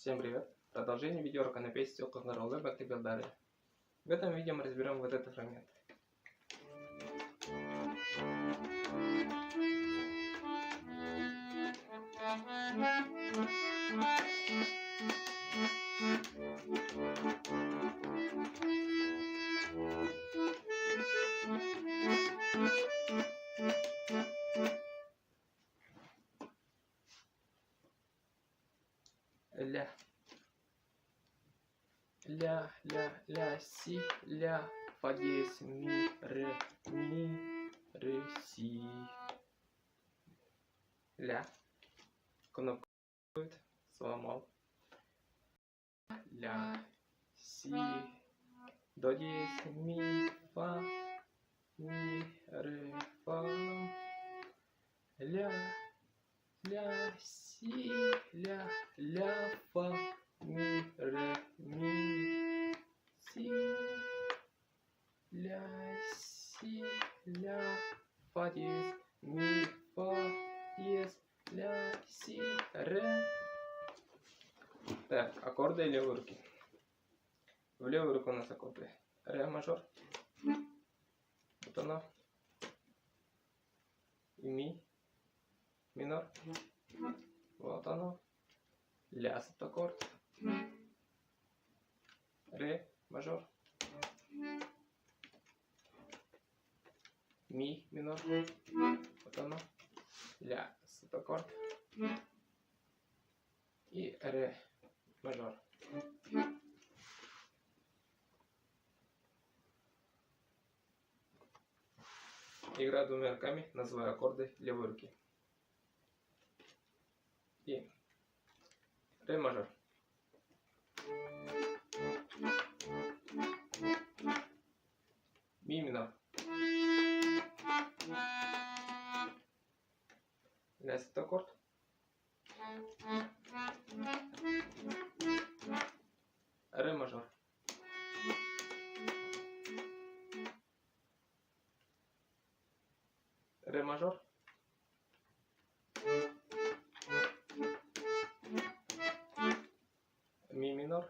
Всем привет! Продолжение видеоурока на песню Кохнаролы Бактигалдары. В этом видео мы разберем вот этот фрагмент. Ля. Ля, ля, ля, си, ля, фа диез, ми, ре, си. Ля. Кнопку сломал. Ля, си, до диез, ми, фа, ля, ля, си, ля, фа, ми, си, ля, си, ля, фа диез, ми, фа диез, ля, си, ре. Так, аккорды левой руки. В левую руку у нас аккорды ре мажор, вот оно, и ми минор, вот оно, ля септаккорд, ре мажор, ми минор, вот оно, ля септаккорд и ре мажор. Играю двумя руками, называю аккорды левой руки. И ре мажор. Ми минор. Ля септаккорд. Ре мажор. Ре мажор. Ми минор.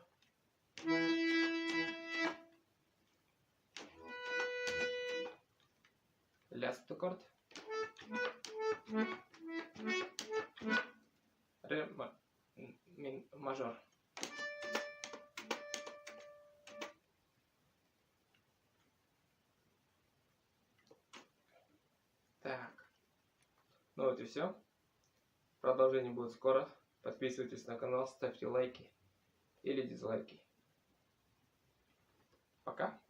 Ля септаккорд. Ре мажор. Так. Ну вот и все. Продолжение будет скоро. Подписывайтесь на канал, ставьте лайки или дизлайки. Пока.